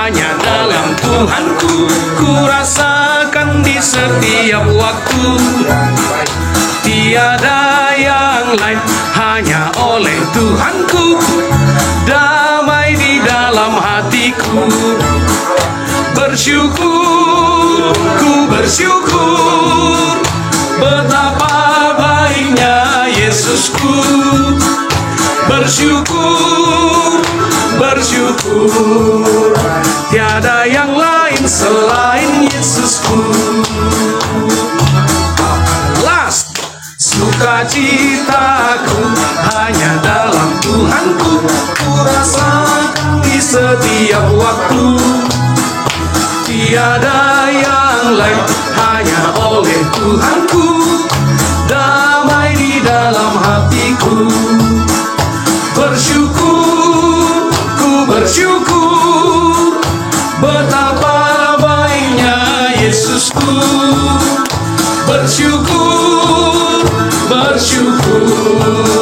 hanya dalam Tuhanku. Ku rasakan di setiap waktu, tiada yang lain, hanya oleh Tuhanku. Damai di dalam hatiku, bersyukur, ku bersyukur, betapa baiknya Yesusku. Bersyukur, bersyukur, tiada yang lain selain Yesusku. Last, sukacitaku hanya dalam Tuhanku. Ku rasakan di setiap waktu, tiada yang lain, hanya oleh Tuhanku. Damai di dalam hatiku, bersyukur, ku bersyukur, betapa baiknya Yesusku. Bersyukur, bersyukur,